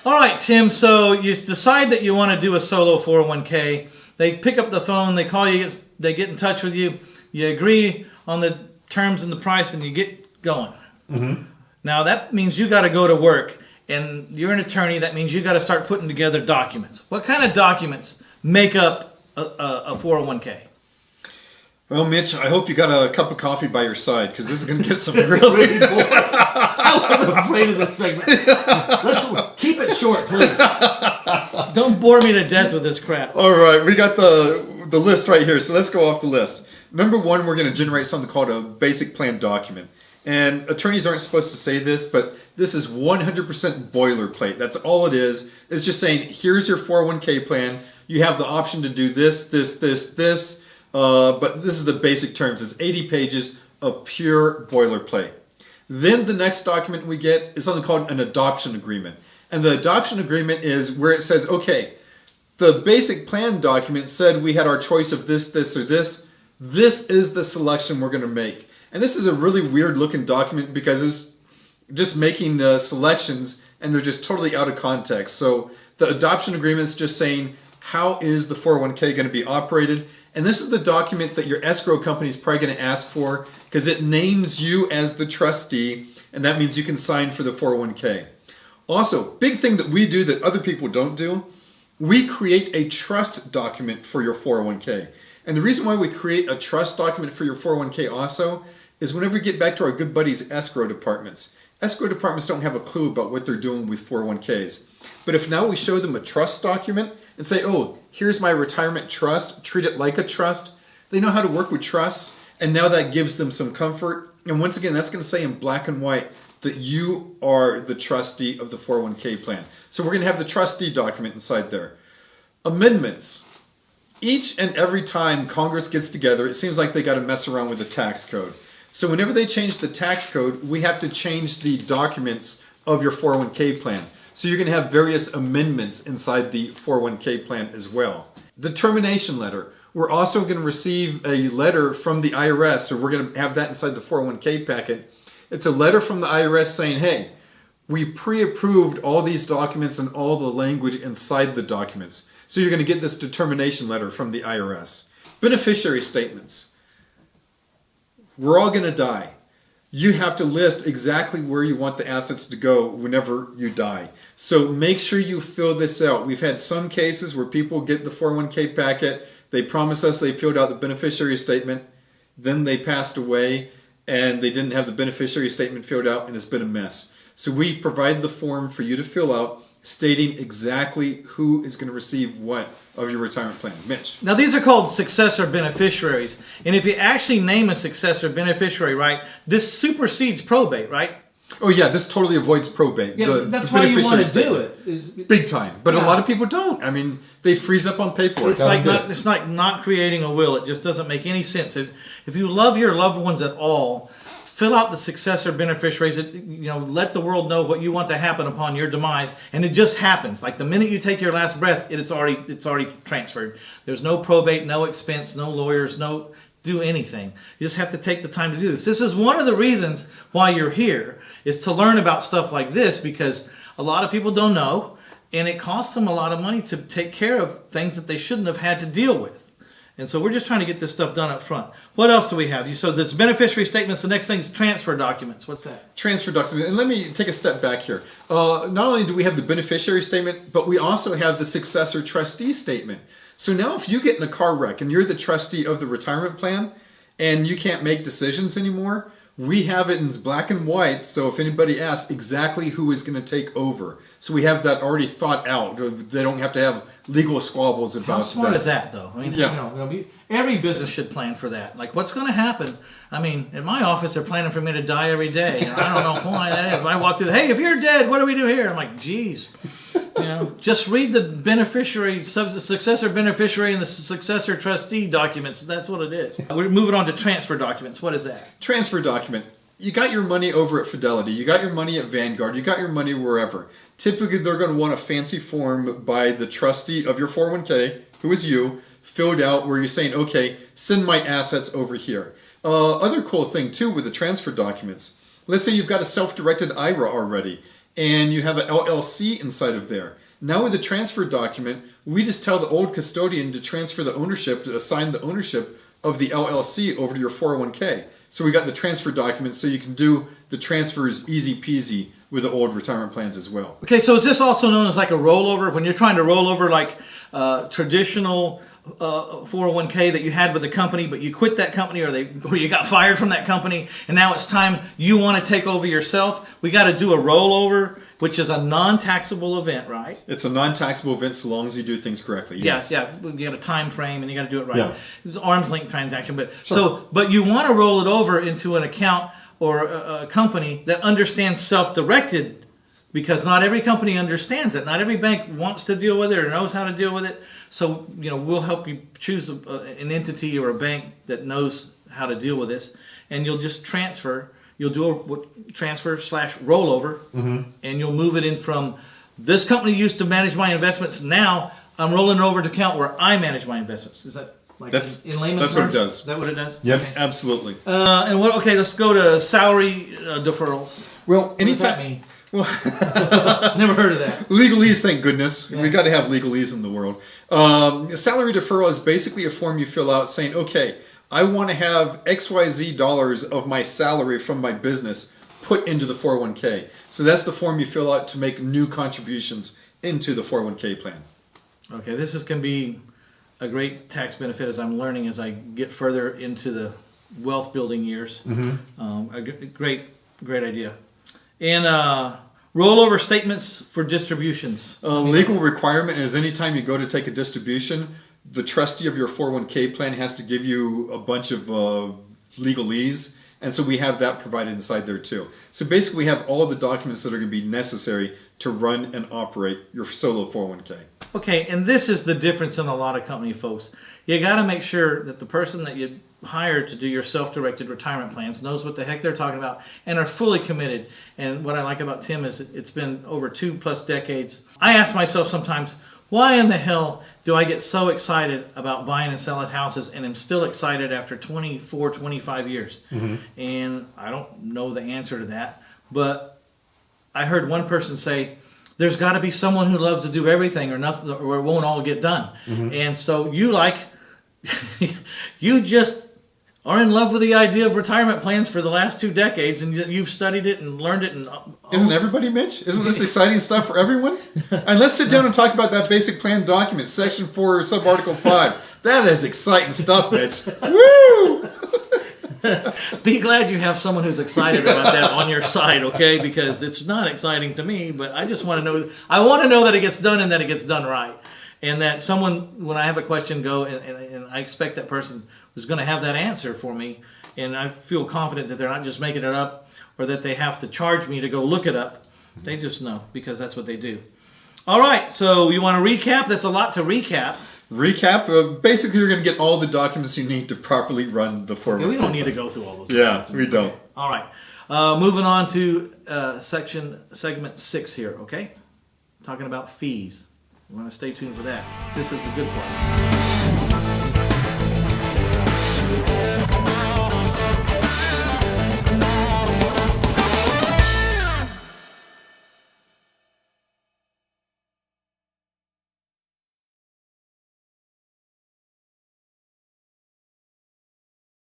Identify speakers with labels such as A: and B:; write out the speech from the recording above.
A: All right, Tim, so you decide that you want to do a solo 401k. They pick up the phone, they call you, they get in touch with you, you agree on the terms and the price, and you get going. Mm-hmm. Now, that means you got to go to work, and you're an attorney. That means you got to start putting together documents. What kind of documents make up a 401k?
B: Well, Mitch, I hope you got a cup of coffee by your side, because this is going to get some really boring.
A: I was afraid of this segment. Let's keep it short, please. Don't bore me to death with this crap.
B: All right, we got the list right here, so let's go off the list. Number one, we're going to generate something called a basic plan document. And attorneys aren't supposed to say this, but this is 100% boilerplate. That's all it is. It's just saying, here's your 401k plan. You have the option to do this, this, but this is the basic terms. It's 80 pages of pure boilerplate. Then the next document we get is something called an adoption agreement. And the adoption agreement is where it says, okay, the basic plan document said we had our choice of this, this, or this. This is the selection we're going to make. And this is a really weird looking document because it's just making the selections and they're just totally out of context. So the adoption agreement is just saying, how is the 401k going to be operated? And this is the document that your escrow company is probably going to ask for because it names you as the trustee, and that means you can sign for the 401k. Also, big thing that we do that other people don't do, we create a trust document for your 401k. And the reason why we create a trust document for your 401k also is whenever we get back to our good buddies escrow departments don't have a clue about what they're doing with 401ks. But if now we show them a trust document and say, oh, here's my retirement trust, treat it like a trust, they know how to work with trusts, and now that gives them some comfort. And once again, that's going to say in black and white that you are the trustee of the 401k plan. So we're going to have the trustee document inside there. Amendments. Each and every time Congress gets together, it seems like they got to mess around with the tax code. So whenever they change the tax code, we have to change the documents of your 401k plan. So you're going to have various amendments inside the 401k plan as well. The termination letter. We're also going to receive a letter from the IRS, so we're going to have that inside the 401k packet. It's a letter from the IRS saying, hey, we pre-approved all these documents and all the language inside the documents. So you're going to get this determination letter from the IRS. Beneficiary statements. We're all going to die. You have to list exactly where you want the assets to go whenever you die. So make sure you fill this out. We've had some cases where people get the 401k packet, they promise us they filled out the beneficiary statement, then they passed away and they didn't have the beneficiary statement filled out and it's been a mess. So we provide the form for you to fill out stating exactly who is going to receive what of your retirement plan. Mitch.
A: Now, these are called successor beneficiaries. And if you actually name a successor beneficiary, right, this supersedes probate, right?
B: Oh, yeah, this totally avoids probate.
A: Yeah, that's why you want to do it.
B: Big time. But a lot of people don't. I mean, they freeze up on paperwork.
A: It's like not creating a will. It just doesn't make any sense. If you love your loved ones at all, fill out the successor beneficiaries. Let the world know what you want to happen upon your demise, and it just happens. Like the minute you take your last breath, it's already transferred. There's no probate, no expense, no lawyers, no do anything. You just have to take the time to do this. This is one of the reasons why you're here, is to learn about stuff like this, because a lot of people don't know, and it costs them a lot of money to take care of things that they shouldn't have had to deal with. And so we're just trying to get this stuff done up front. What else do we have? So there's beneficiary statements. The next thing is transfer documents. What's that?
B: Transfer documents. And let me take a step back here. Not only do we have the beneficiary statement, but we also have the successor trustee statement. So now if you get in a car wreck and you're the trustee of the retirement plan and you can't make decisions anymore, we have it in black and white. So if anybody asks exactly who is going to take over. So we have that already thought out. They don't have to have legal squabbles about that.
A: How smart is that, though? I mean, every business should plan for that. Like, what's going to happen? I mean, in my office, they're planning for me to die every day. I don't know why that is. When I walk through, hey, if you're dead, what do we do here? I'm like, geez. Just read the successor beneficiary and the successor trustee documents. That's what it is. We're moving on to transfer documents. What is that?
B: Transfer document. You got your money over at Fidelity. You got your money at Vanguard. You got your money wherever. Typically, they're going to want a fancy form by the trustee of your 401k, who is you, filled out where you're saying, okay, send my assets over here. Other cool thing, too, with the transfer documents. Let's say you've got a self-directed IRA already, and you have an LLC inside of there. Now with the transfer document, we just tell the old custodian to transfer the ownership, to assign the ownership of the LLC over to your 401k. So we got the transfer document, so you can do the transfers easy peasy with the old retirement plans as well.
A: Okay, so is this also known as like a rollover? When you're trying to roll over like traditional 401k that you had with the company, but you quit that company or you got fired from that company, and now it's time you want to take over yourself, we got to do a rollover, which is a non-taxable event, right?
B: It's a non-taxable event so long as you do things correctly. Yes.
A: Yeah. You got a time frame and you got to do it right.
B: Yeah.
A: It's an arm's length transaction, but
B: Sure.
A: but you want to roll it over into an account or a company that understands self-directed, because not every company understands it. Not every bank wants to deal with it or knows how to deal with it. So, we'll help you choose an entity or a bank that knows how to deal with this, and you'll just transfer. You'll do a transfer/rollover, and you'll move it in from this company used to manage my investments. Now I'm rolling it over to account where I manage my investments. Is that like in layman's
B: that's what
A: terms?
B: it does.
A: Is that what it does?
B: Yep,
A: Okay.
B: absolutely.
A: And what? Okay, let's go to salary deferrals.
B: Well,
A: What does that
B: anytime.
A: mean?
B: Well,
A: Never heard of that.
B: legalese, thank goodness.
A: Yeah.
B: We got to have legalese in the world. Salary deferral is basically a form you fill out saying, okay, I want to have XYZ dollars of my salary from my business put into the 401k. So that's the form you fill out to make new contributions into the 401k plan.
A: Okay, this is going to be a great tax benefit as I'm learning as I get further into the wealth building years. Great idea. And rollover statements for distributions.
B: A legal requirement is anytime you go to take a distribution, the trustee of your 401k plan has to give you a bunch of legalese, and so we have that provided inside there too. So basically we have all the documents that are going to be necessary to run and operate your solo 401k.
A: Okay, and this is the difference in a lot of company folks. You got to make sure that the person that you hire to do your self-directed retirement plans knows what the heck they're talking about and are fully committed. And what I like about Tim is it's been over 2+ decades. I ask myself sometimes, why in the hell do I get so excited about buying and selling houses and am still excited after 24, 25 years? And I don't know the answer to that, but I heard one person say, there's got to be someone who loves to do everything or nothing, or it won't all get done. And so you just are in love with the idea of retirement plans for the last 2 decades, and you've studied it and learned it. And
B: Isn't everybody, Mitch? Isn't this exciting stuff for everyone? And let's sit down and talk about that basic plan document, Section 4, Subarticle 5. That is exciting stuff, Mitch. Woo!
A: Be glad you have someone who's excited about that on your side, okay? Because it's not exciting to me, but I just want to know. I want to know that it gets done and that it gets done right, and that someone, when I have a question, go and I expect that person is going to have that answer for me, and I feel confident that they're not just making it up or that they have to charge me to go look it up. They just know because that's what they do. All right, so you want to recap? That's a lot to recap.
B: Recap, basically you're going to get all the documents you need to properly run the 401k.
A: Okay, we don't need to go through all those.
B: Yeah, we don't.
A: All right. Moving on to segment 6 here, okay? Talking about fees. You want to stay tuned for that. This is the good part.